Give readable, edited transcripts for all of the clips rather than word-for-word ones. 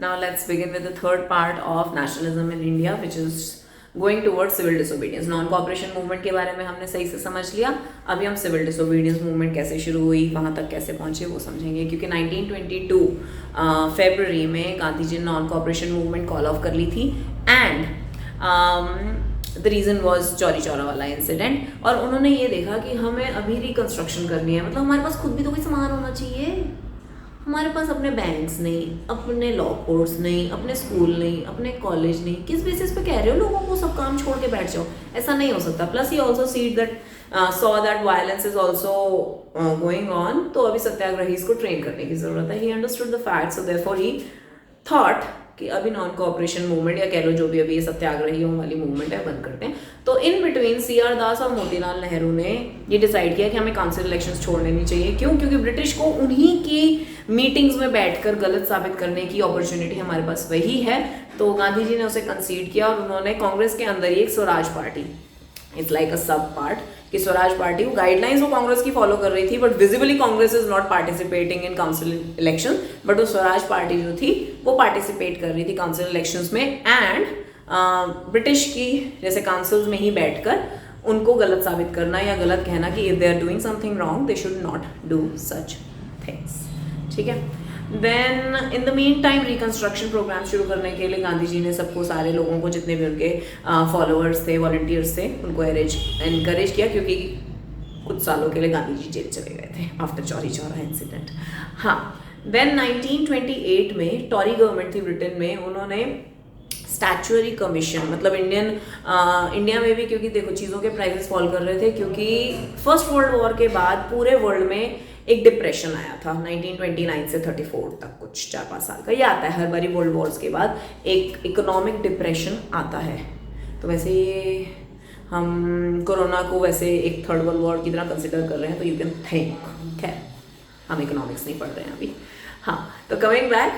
Now let's begin with the third part of nationalism in India, which is going towards civil disobedience. Non cooperation movement के बारे में हमने सही से समझ लिया. अभी हम सिविल डिसोबीडियंस मूवमेंट कैसे शुरू हुई, वहाँ तक कैसे पहुँचे, वो समझेंगे. क्योंकि 1922 फरवरी में गांधी जी ने non cooperation movement call of कर ली थी. And the reason was Chauri Chaura वाला इंसिडेंट. और उन्होंने ये देखा कि हमें अभी रिकन्स्ट्रक्शन करनी है, मतलब हमारे पास खुद भी तो कोई सामान होना चाहिए. हमारे पास अपने बैंक्स नहीं, अपने लॉ कोर्ट्स नहीं, अपने स्कूल नहीं, अपने कॉलेज नहीं. किस बेसिस पे कह रहे हो लोगों को सब काम छोड़ के बैठ जाओ? ऐसा नहीं हो सकता. Plus he also saw that violence is also going on. तो अभी सत्याग्रहीज को ट्रेन करने की जरूरत है. He understood the fact, so therefore he thought कि अभी नॉन कोऑपरेशन मूवमेंट या कह लो जो भी अभी ये सत्याग्रहियों वाली मूवमेंट है बंद करते हैं. तो इन बिटवीन CR दास और मोतीलाल नेहरू ने ये डिसाइड किया कि हमें काउंसिल इलेक्शंस छोड़ने नहीं चाहिए. क्यों? क्योंकि ब्रिटिश को उन्हीं की मीटिंग्स में बैठकर गलत साबित करने की अपॉर्चुनिटी हमारे पास वही है. तो गांधी जी ने उसे कंसीड किया और उन्होंने कांग्रेस के अंदर ही एक स्वराज पार्टी, इट्स लाइक अ सब पार्ट, कि स्वराज पार्टी गाइडलाइंस वो कांग्रेस की फॉलो कर रही थी, but visibly Congress is not participating in council election. But वो स्वराज पार्टी जो थी वो पार्टिसिपेट कर रही थी काउंसिल इलेक्शंस में. एंड ब्रिटिश की जैसे काउंसिल्स में ही बैठकर उनको गलत साबित करना या गलत कहना कि if they are doing something wrong they should not do such things. ठीक है. Then in the meantime reconstruction programme शुरू करने के लिए गांधी जी ने सबको, सारे लोगों को, जितने भी उनके फॉलोअर्स थे, वॉलंटियर्स थे, उनको एनकरेज किया. क्योंकि कुछ सालों के लिए गांधी जी जेल चले गए थे आफ्टर चौरी चौरा इंसिडेंट. हाँ. देन 1928 में टॉरी गवर्नमेंट थी ब्रिटेन में, उन्होंने स्टैचुअरी कमीशन, मतलब इंडिया में भी, क्योंकि देखो चीज़ों के प्राइसेस फॉल कर रहे थे, क्योंकि फर्स्ट वर्ल्ड वॉर के बाद पूरे वर्ल्ड में एक डिप्रेशन आया था 1929 से 34 तक, कुछ 4-5 साल का. ये आता है हर बारी वर्ल्ड वॉर्स के बाद, एक इकोनॉमिक डिप्रेशन आता है. तो वैसे ये हम कोरोना को वैसे एक थर्ड वर्ल्ड वॉर की तरह कंसिडर कर रहे हैं, तो यू कैन थिंक. खैर, हम इकोनॉमिक्स नहीं पढ़ रहे हैं अभी. हाँ. तो कमिंग बैक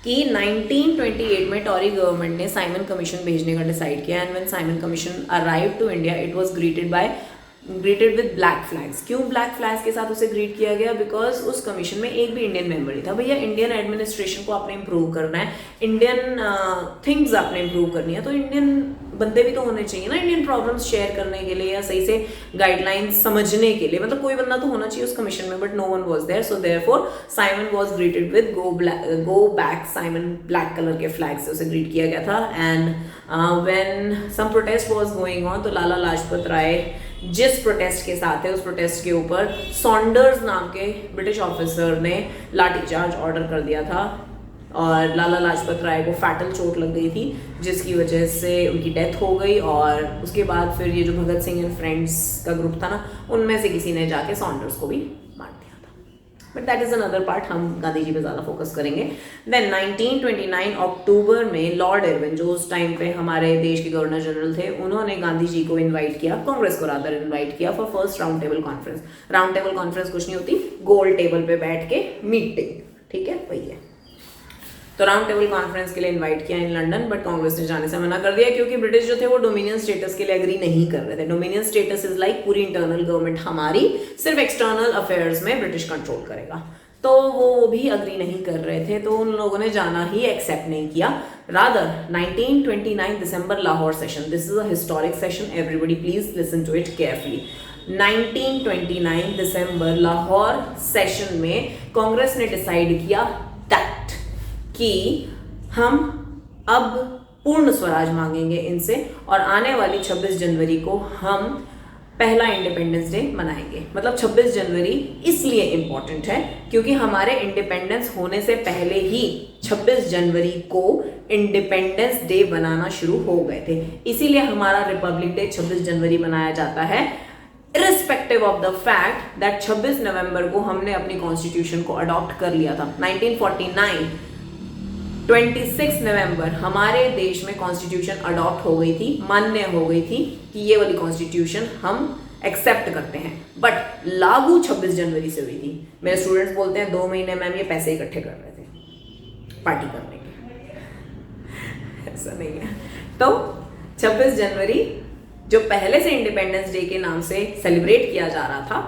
कि 1928 में टॉरी गवर्नमेंट ने साइमन कमीशन भेजने का डिसाइड किया. And when Simon commission arrive to India it was greeted with black flags. क्यों ब्लैक फ्लैग्स के साथ उसे ग्रीट किया गया? बिकॉज उस कमीशन में एक भी इंडियन मेंबर नहीं था. भैया इंडियन एडमिनिस्ट्रेशन को आपने इंप्रूव करना है, इंडियन थिंग्स आपने इंप्रूव करनी है, तो इंडियन बंदे भी तो होने चाहिए ना इंडियन प्रॉब्लम्स शेयर करने के लिए या सही से गाइडलाइंस समझने के लिए. मतलब कोई बंदा तो होना चाहिए उस कमीशन में, but no one was there. So therefore Simon was greeted with go back Simon, black colour के फ्लैग से उसे ग्रीट किया गया था. And when some protest was going on, तो लाला लाजपत राय जिस प्रोटेस्ट के साथ है उस प्रोटेस्ट के ऊपर सॉन्डर्स नाम के ब्रिटिश ऑफिसर ने लाठीचार्ज ऑर्डर कर दिया था और लाला लाजपत राय को फैटल चोट लग गई थी, जिसकी वजह से उनकी डेथ हो गई. और उसके बाद फिर ये जो भगत सिंह एंड फ्रेंड्स का ग्रुप था ना, उनमें से किसी ने जाके सॉन्डर्स को भी मार दिया था. But that is another part, हम गांधी जी पे ज़्यादा फोकस करेंगे. देन 1929 अक्टूबर में लॉर्ड इरविन, जो उस टाइम पे हमारे देश के गवर्नर जनरल थे, उन्होंने गांधी जी को इन्वाइट किया, कांग्रेस को रादर इन्वाइट किया for first round table conference. Round table conference कुछ नहीं होती, गोल टेबल पे बैठ के मीटिंग. ठीक है, वही है. तो राउंड टेबल कॉन्फ्रेंस के लिए इनवाइट किया इन लंदन, बट कांग्रेस ने जाने से मना कर दिया, क्योंकि ब्रिटिश जो थे वो डोमिनियन स्टेटस के लिए एग्री नहीं कर रहे थे. डोमिनियन स्टेटस इज लाइक पूरी इंटरनल गवर्नमेंट हमारी, सिर्फ एक्सटर्नल अफेयर्स में ब्रिटिश कंट्रोल करेगा. तो वो भी अग्री नहीं कर रहे थे, तो उन लोगों ने जाना ही एक्सेप्ट नहीं किया. रादर 1929 दिसंबर Lahore session, this is a historic session, everybody please listen to it carefully. 1929 दिसंबर लाहौर सेशन में कांग्रेस ने डिसाइड किया दैट कि हम अब पूर्ण स्वराज मांगेंगे इनसे, और आने वाली 26 जनवरी को हम पहला इंडिपेंडेंस डे मनाएंगे. मतलब 26 जनवरी इसलिए इंपॉर्टेंट है क्योंकि हमारे इंडिपेंडेंस होने से पहले ही 26 जनवरी को इंडिपेंडेंस डे बनाना शुरू हो गए थे. इसीलिए हमारा रिपब्लिक डे 26 जनवरी मनाया जाता है, irrespective of the fact that 26 नवंबर को हमने अपनी कॉन्स्टिट्यूशन को अडॉप्ट कर लिया था. 1949 26 नवंबर हमारे देश में कॉन्स्टिट्यूशन अडॉप्ट हो गई थी, मान्य हो गई थी कि ये वाली कॉन्स्टिट्यूशन हम एक्सेप्ट करते हैं. बट लागू 26 जनवरी से हुई थी. मेरे स्टूडेंट्स बोलते हैं 2 महीने मैम ये पैसे इकट्ठे कर रहे थे पार्टी करने के. ऐसा नहीं है. तो 26 जनवरी जो पहले से इंडिपेंडेंस डे के नाम से सेलिब्रेट किया जा रहा था,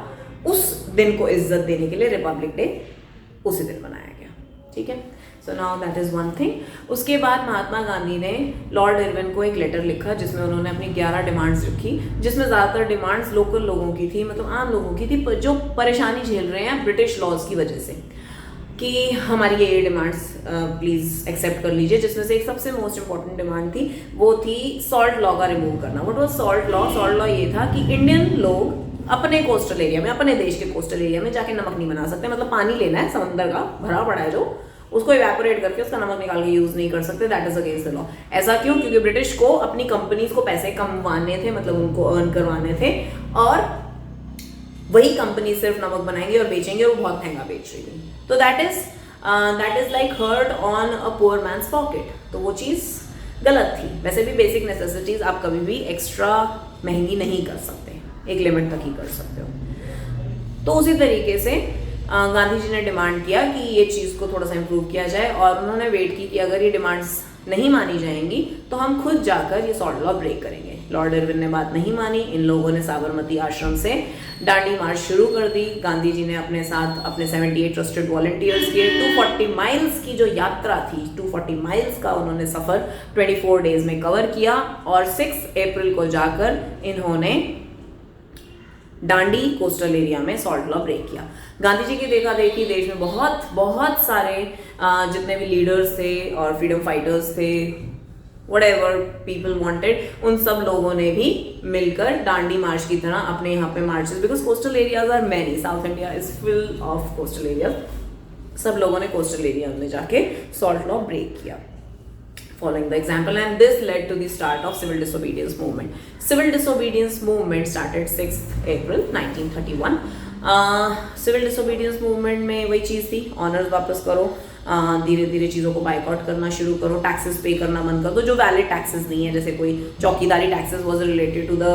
उस दिन को इज्जत देने के लिए रिपब्लिक डे उसी दिन मनाया गया. ठीक है। So now that is one thing. उसके बाद महात्मा गांधी ने लॉर्ड इरविन को एक लेटर लिखा जिसमें उन्होंने अपनी 11 डिमांड्स रखी, जिसमें ज़्यादातर डिमांड्स लोकल लोगों की थी, मतलब आम लोगों की थी जो परेशानी झेल रहे हैं ब्रिटिश लॉज की वजह से, कि हमारी ये डिमांड्स प्लीज़ एक्सेप्ट कर लीजिए। जिसमें से एक सबसे मोस्ट इंपॉर्टेंट डिमांड थी, वो थी सॉल्ट लॉ का रिमूव करना। What was salt law? Salt law ये था कि इंडियन लोग अपने कोस्टल एरिया में, अपने देश के कोस्टल एरिया में जाके नमक नहीं बना सकते, मतलब पानी लेना है समंदर का भरा पड़ा है जो, उसको इवेपोरेट करके उसका नमक निकाल के यूज नहीं कर सकते। That is against the law. ऐसा क्यों? क्योंकि ब्रिटिश को अपनी कंपनीज को पैसे कमवाने थे, मतलब उनको अर्न करवाने थे, और वही कंपनी सिर्फ नमक बनाएंगे और बेचेंगे, और वो बहुत महंगा बेच रही थी। तो that is like hurt on a poor man's pocket. तो वो चीज गलत थी। वैसे भी बेसिक नेसेसिटीज आप कभी भी एक्स्ट्रा महंगी नहीं कर सकते, एक लिमिट तक ही कर सकते हो। तो उसी तरीके से गांधी जी ने डिमांड किया कि ये चीज़ को थोड़ा सा इम्प्रूव किया जाए, और उन्होंने वेट की कि अगर ये डिमांड्स नहीं मानी जाएंगी तो हम खुद जाकर ये सॉल्ट लॉ ब्रेक करेंगे। लॉर्ड इरविन ने बात नहीं मानी। इन लोगों ने साबरमती आश्रम से दांडी मार्च शुरू कर दी। गांधी जी ने अपने साथ अपने 78 ट्रस्टेड वॉलंटियर्स किए। 240 माइल्स की जो यात्रा थी, 240 माइल्स का उन्होंने सफ़र 24 डेज में कवर किया, और 6 अप्रैल को जाकर इन्होंने दांडी कोस्टल एरिया में सॉल्ट लॉ ब्रेक किया। गांधी जी की देखा देखी देश में बहुत बहुत सारे जितने भी लीडर्स थे और फ्रीडम फाइटर्स थे, whatever people wanted, उन सब लोगों ने भी मिलकर दांडी मार्च की तरह अपने यहाँ पे marches, because coastal areas are many, South India is full of coastal areas, सब लोगों ने कोस्टल एरिया में जाके सॉल्ट लॉ ब्रेक किया following the example, and this led to the start of civil disobedience movement. Civil disobedience movement started 6th April 1931. Civil disobedience movement में वही चीज़ थी, honours वापस करो, धीरे धीरे चीज़ों को बाइकआउट करना शुरू करो, टैक्सेस पे करना बंद कर दो जो वैलिड टैक्सेस नहीं है, जैसे कोई चौकीदारी taxes was related to the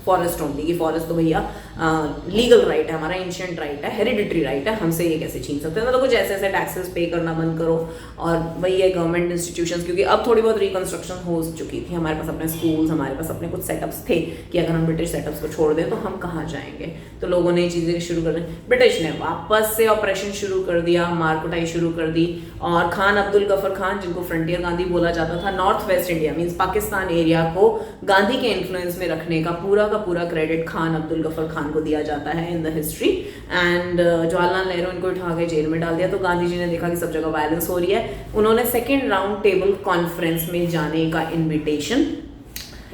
forest only, कि फॉरेस्ट तो भैया लीगल राइट है, हमारा एंशिएंट राइट है, हेरिडिटरी राइट है, हमसे ये कैसे छीन सकते हैं। मतलब कुछ ऐसे ऐसे टैक्सेस पे करना बंद करो। और वही है गवर्नमेंट इंस्टीट्यूशंस, क्योंकि अब थोड़ी बहुत रिकंस्ट्रक्शन हो चुकी थी, हमारे पास अपने स्कूल्स, हमारे पास अपने कुछ सेटअप्स थे कि अगर हम ब्रिटिश सेटअप्स को छोड़ दें तो हम कहाँ जाएंगे। तो लोगों ने चीज़ें शुरू कर दी, ब्रिटिश ने वापस से ऑपरेशन शुरू कर दिया, मारकुटाई शुरू कर दी, और खान अब्दुल गफर खान, जिनको फ्रंटियर गांधी बोला जाता था, north west India means Pakistan area को गांधी के इन्फ्लुएंस में रखने का पूरा क्रेडिट खान अब्दुल गफर खान को दिया जाता है in the history. And Jawaharlal Nehru इनको उठा के जेल में डाल दिया। तो गांधी जी ने देखा कि सब जगह वायलेंस हो रही है, उन्होंने सेकेंड राउंड टेबल कॉन्फ्रेंस में जाने का इन्विटेशन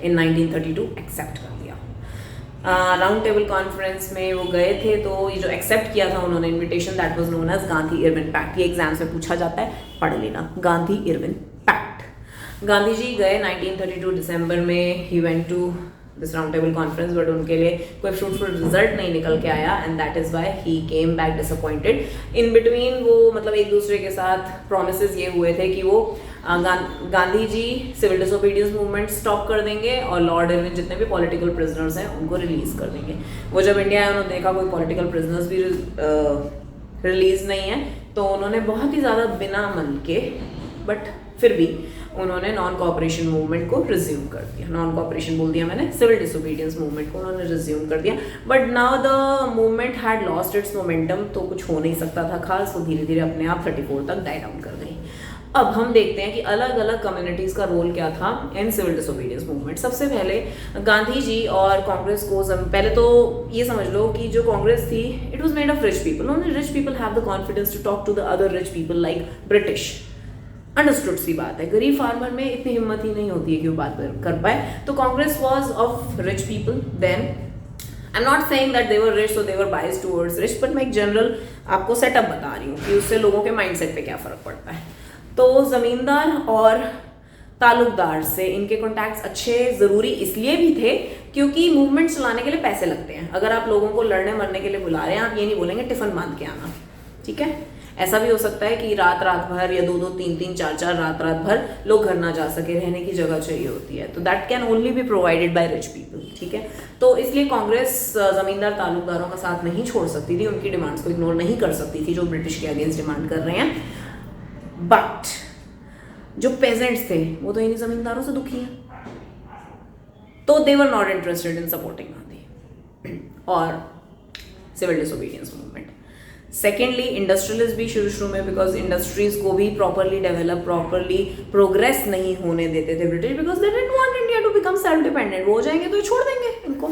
इन 1932 एक्सेप्ट कर दिया। राउंड टेबल कॉन्फ्रेंस में वो गए थे, तो ये जो एक्सेप्ट किया था उन्होंने invitation, that was known as Gandhi Irwin pact. ये एग्जाम्स में पूछा जाता है, पढ़ लेना, गांधी इरविन पैक्ट। गांधी जी गए 1932 दिसंबर में, he went to this round table conference, but उनके लिए कोई फ्रूटफुल रिजल्ट नहीं निकल के आया, and that is why he came back disappointed. In between वो मतलब एक दूसरे के साथ प्रोमिसेस ये हुए थे कि वो Gandhi ji civil disobedience movement stop कर देंगे और लॉर्ड इरविन जितने भी पॉलिटिकल प्रिजनर्स हैं उनको रिलीज कर देंगे। वो जब इंडिया आए उन्होंने देखा कोई पॉलिटिकल प्रिजनर्स भी रिलीज नहीं है, तो उन्होंने बहुत ही ज़्यादा बिना मन के, बट फिर भी उन्होंने नॉन कोऑपरेशन मूवमेंट को रिज्यूम कर दिया। नॉन कोऑपरेशन बोल दिया मैंने, सिविल डिसोबीडियंस मूवमेंट को उन्होंने रिज्यूम कर दिया। But now the movement had lost its momentum, तो कुछ हो नहीं सकता था खास, वो धीरे धीरे अपने आप 34 तक डाई डाउन कर गई। अब हम देखते हैं कि अलग अलग कम्युनिटीज़ का रोल क्या था इन सिविल डिसोबीडियंस मूवमेंट। सबसे पहले गांधी जी और कांग्रेस को पहले तो ये समझ लो कि जो कांग्रेस थी, it was made of rich people. Only rich people have the confidence to talk to the other rich people like British. Understood सी बात है, गरीब फार्मर में इतनी हिम्मत ही नहीं होती है कि वो बात कर पाए। तो Congress was of rich people then. I am not saying that they were rich so they were biased towards rich, but मैं एक जनरल आपको सेटअप बता रही हूँ कि उससे लोगों के माइंडसेट पे क्या फर्क पड़ता है। तो जमींदार और ताल्लुकदार से इनके कॉन्टैक्ट्स अच्छे ज़रूरी इसलिए भी थे क्योंकि मूवमेंट चलाने के लिए पैसे लगते हैं। अगर आप लोगों को लड़ने मरने के लिए बुला रहे हैं, आप ये नहीं बोलेंगे टिफिन बांध के आना, ठीक है। ऐसा भी हो सकता है कि रात भर या 2-2, 3-3, 4-4 रात भर लोग घर ना जा सके, रहने की जगह चाहिए होती है, तो that can only be provided by rich people, ठीक है। तो इसलिए कांग्रेस जमींदार ताल्लुकदारों का साथ नहीं छोड़ सकती थी, उनकी डिमांड्स को इग्नोर नहीं कर सकती थी जो ब्रिटिश के अगेंस्ट डिमांड कर रहे हैं। बट जो पेजेंट्स थे वो तो इन्हीं जमींदारों से दुखी हैं, तो they were not interested in supporting Gandhi और civil disobedience movement. Secondly industrialist भी शुरू में, बिकॉज इंडस्ट्रीज को भी प्रॉपरली डेवलप, प्रॉपरली प्रोग्रेस नहीं होने देते थे British, because they didn't want India to become self dependent. वो हो जाएंगे तो ये छोड़ देंगे, इनको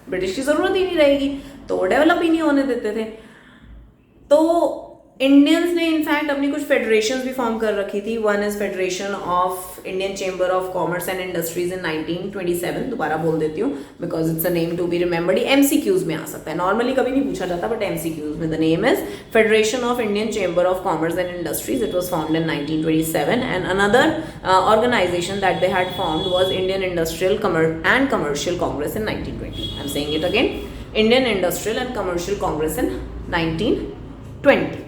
ब्रिटिश की जरूरत ही नहीं रहेगी, तो डेवलप ही नहीं होने देते थे। तो इंडियंस ने इनफैक्ट अपनी कुछ फेडरेशंस भी फॉर्म कर रखी थी। One is Federation of Indian Chamber of Commerce and Industries in 1927, दोबारा बोल देती हूँ because it's a name to be remembered. MCQs में आ सकता है, नॉर्मली कभी नहीं पूछा जाता, बट एमसीक्यूज में the name is Federation of Indian Chamber of Commerce and Industries. It was formed in 1927 and another organisation that they had formed was Indian industrial and commercial Congress in 1920। I am saying it again, Indian industrial and commercial Congress in 1920।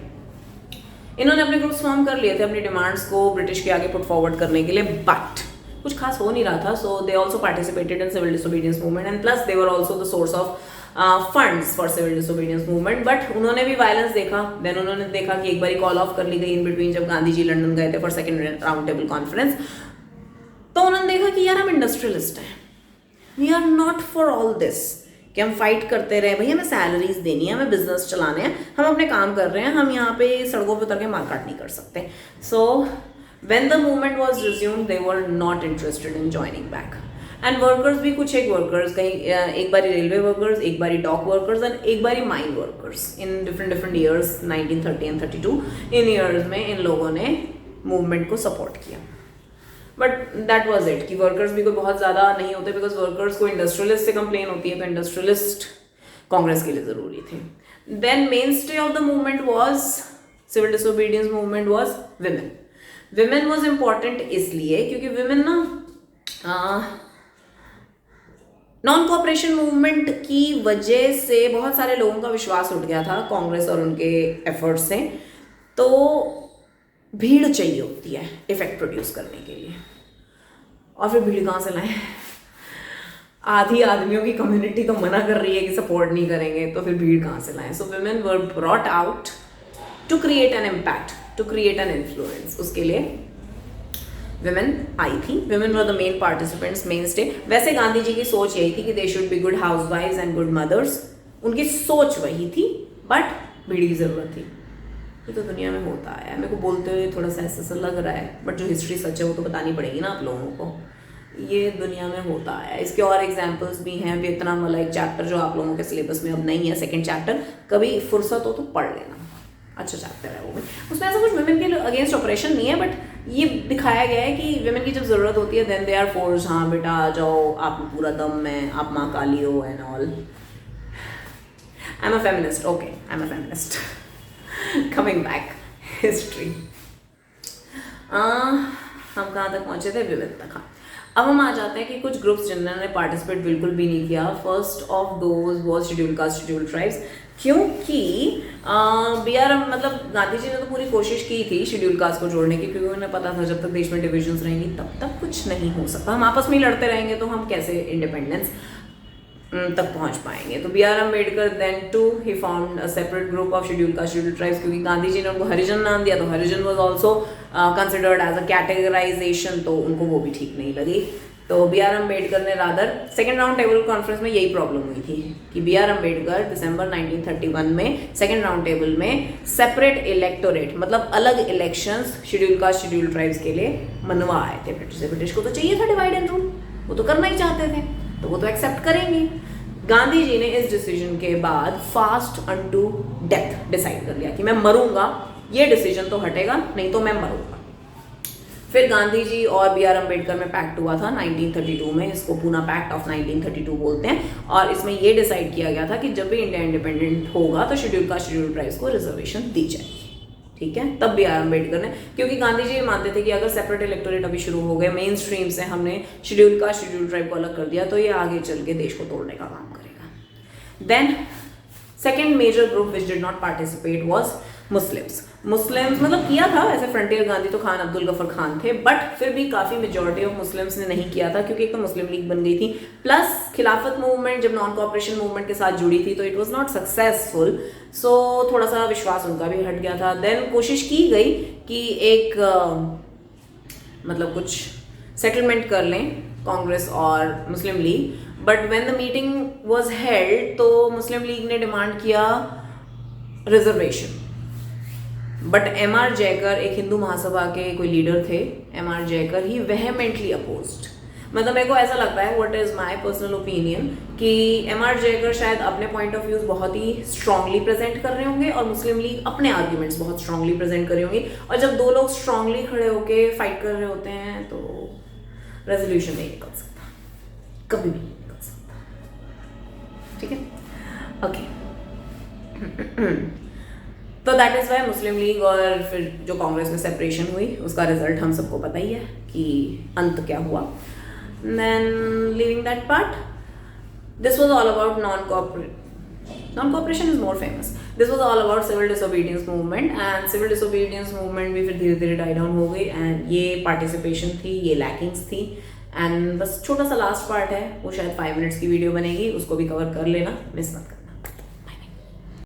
इन्होंने अपने groups form कर लिए थे अपनी demands को British के आगे put forward करने के लिए, बट कुछ खास हो नहीं रहा था। So they also participated in civil disobedience movement and plus they were also the source of funds for civil disobedience movement. But उन्होंने भी वायलेंस देखा। देन उन्होंने देखा कि एक बार कॉल ऑफ कर ली गई इन बिटवीन, जब गांधी जी लंदन गए थे for second round table conference. तो उन्होंने देखा कि यार हम इंडस्ट्रियलिस्ट हैं, we are not for all this कि हम फाइट करते रहे, भाई हमें सैलरीज देनी है, हमें बिजनेस चलाने हैं, हम अपने काम कर रहे हैं, हम यहाँ पे सड़कों पे उतर के मारकाट नहीं कर सकते। So when the movement was resumed they were not interested in joining back. And workers भी कुछ एक वर्कर्स, कहीं एक बारी रेलवे वर्कर्स, एक बारी डॉक वर्कर्स एंड एक बारी mine workers in different years 1930 and 32, in years में इन लोगों ने मूवमेंट को सपोर्ट किया। बट दैट वॉज इट कि वर्कर्स भी कोई बहुत ज़्यादा नहीं होते, बिकॉज वर्कर्स को इंडस्ट्रियलिस्ट से कंप्लेन होती है, तो इंडस्ट्रियलिस्ट कांग्रेस के लिए ज़रूरी थे। Then mainstay of the movement was civil disobedience movement was women. Women was important इसलिए क्योंकि विमेन ना नॉन कॉपरेशन मूवमेंट की वजह से बहुत सारे लोगों का विश्वास उठ गया था कांग्रेस और उनके एफर्ट्स से। तो भीड़ चाहिए होती है इफेक्ट प्रोड्यूस करने के लिए, और फिर भीड़ कहाँ से लाएं? आधी आदमियों की कम्युनिटी तो मना कर रही है कि सपोर्ट नहीं करेंगे, तो फिर भीड़ कहाँ से लाएं? So women were brought out to create an impact, to create an influence. उसके लिए विमेन आई थी। Women were the main participants, mainstay. वैसे गांधी जी की सोच यही थी कि दे शुड बी गुड हाउस वाइफ्स एंड गुड मदर्स, उनकी सोच वही थी, बट भीड़ की जरूरत थी। ये तो दुनिया में होता है, मेरे को बोलते हुए थोड़ा सा ऐसा लग रहा है, बट जो हिस्ट्री सच है वो तो बतानी पड़ेगी ना आप लोगों को। ये दुनिया में होता है। इसके और एग्जाम्पल्स भी हैं। वियतनाम वाला एक चैप्टर जो आप लोगों के सिलेबस में अब नहीं है, सेकंड चैप्टर, कभी फुर्सत हो तो पढ़ लेना, अच्छा चैप्टर है वो भी। उसमें ऐसा कुछ वुमेन के अगेंस्ट ऑपरेशन नहीं है, बट ये दिखाया गया है कि वुमेन की जब ज़रूरत होती है देन दे आर फोर्स, हाँ बेटा आ जाओ, आप पूरा दम में, आप माँ काली हो and all. I am a feminist, okay, I am a feminist. Coming back history, हम कहाँ तक पहुँचे थे? विमेन तक। हाँ, अब हम आ जाते हैं कि कुछ ग्रुप्स जिन्होंने पार्टिसिपेट बिल्कुल भी नहीं किया। First of those was schedule caste, scheduled tribes. क्योंकि मतलब गांधी जी ने तो पूरी कोशिश की थी शेड्यूल कास्ट को जोड़ने की, क्योंकि उन्हें पता था जब तक देश में डिविजन्स रहेंगी तब तक कुछ नहीं हो सकता, हम आपस में ही लड़ते रहेंगे तो हम कैसे इंडिपेंडेंस तक पहुंच पाएंगे। तो B R Ambedkar then too he formed a separate group of scheduled caste, scheduled tribes, क्योंकि गांधी जी ने उनको हरिजन नाम दिया, तो Harijan was also considered as a categorisation, तो उनको वो भी ठीक नहीं लगी। तो बी आर अम्बेडकर ने rather second round table conference में यही प्रॉब्लम हुई थी कि बी आर अम्बेडकर दिसंबर 1931 में सेकेंड राउंड टेबल में सेपरेट इलेक्टोरेट, मतलब अलग elections schedule caste, scheduled tribes के लिए मनवा आए थे ब्रिटिश से। ब्रिटिश को तो चाहिए था डिवाइड एंड रूल, वो तो करना ही चाहते थे, तो वो तो एक्सेप्ट करेंगे। गांधी जी ने इस डिसीजन के बाद फास्ट अनटू डेथ डिसाइड कर लिया कि मैं मरूंगा, ये डिसीजन तो हटेगा, नहीं तो मैं मरूंगा। फिर गांधी जी और बी आर अम्बेडकर में पैक्ट हुआ था 1932 में, इसको पूना पैक्ट ऑफ 1932 बोलते हैं, और इसमें ये डिसाइड किया गया था कि जब भी इंडिया इंडिपेंडेंट होगा तो शेड्यूल कास्ट, शेड्यूल ट्राइब्स को रिजर्वेशन दी जाएगी। ठीक है, तब बी आर अम्बेडकर ने, क्योंकि गांधी जी मानते थे कि अगर सेपरेट इलेक्टोरेट अभी शुरू हो गए, मेन स्ट्रीम से हमने शेड्यूल कास्ट, शेड्यूल ट्राइब को अलग कर दिया, तो ये आगे चल के देश को तोड़ने का काम करेगा। Then second major group which did not participate was Muslims. Muslims मतलब किया था वैसे फ्रंटियर गांधी तो खान अब्दुल गफर खान थे, बट फिर भी काफ़ी मेजॉरिटी ऑफ मुस्लिम्स ने नहीं किया था, क्योंकि एक तो मुस्लिम लीग बन गई थी, प्लस खिलाफत मूवमेंट जब नॉन कॉपरेशन मूवमेंट के साथ जुड़ी थी तो इट वाज नॉट सक्सेसफुल, सो थोड़ा सा विश्वास उनका भी हट गया था। देन कोशिश की गई कि एक मतलब कुछ सेटलमेंट कर लें कांग्रेस और Muslim League, but when the meeting was held तो मुस्लिम लीग ने डिमांड किया रिजर्वेशन। But M R. जयकर एक हिंदू महासभा के कोई लीडर थे, एम.आर. जयकर ही वेहेमेंटली अपोज्ड। मतलब मेरे को ऐसा लगता है, what is my personal opinion, कि एम.आर. जयकर शायद अपने पॉइंट ऑफ व्यूज बहुत ही स्ट्रांगली प्रेजेंट कर रहे होंगे और मुस्लिम लीग अपने आर्ग्यूमेंट्स बहुत स्ट्रांगली प्रेजेंट कर रही होंगी, और जब दो लोग स्ट्रांगली खड़े होके फाइट कर रहे होते हैं तो रेजोल्यूशन नहीं निकल सकता, कभी भी नहीं निकल सकता। ठीक है, ओके। तो that is why Muslim League और फिर जो कांग्रेस में सेपरेशन हुई उसका रिजल्ट हम सबको पता ही है कि अंत क्या हुआ। Then leaving that part, this was all about non-cooperation is more famous. This was all about civil disobedience movement, and civil disobedience movement भी फिर धीरे धीरे die down हो गई, and ये participation थी, ये lackings थी, and बस छोटा सा लास्ट पार्ट है, वो शायद 5 मिनट्स की वीडियो बनेगी, उसको भी कवर कर लेना, मिस मत करना।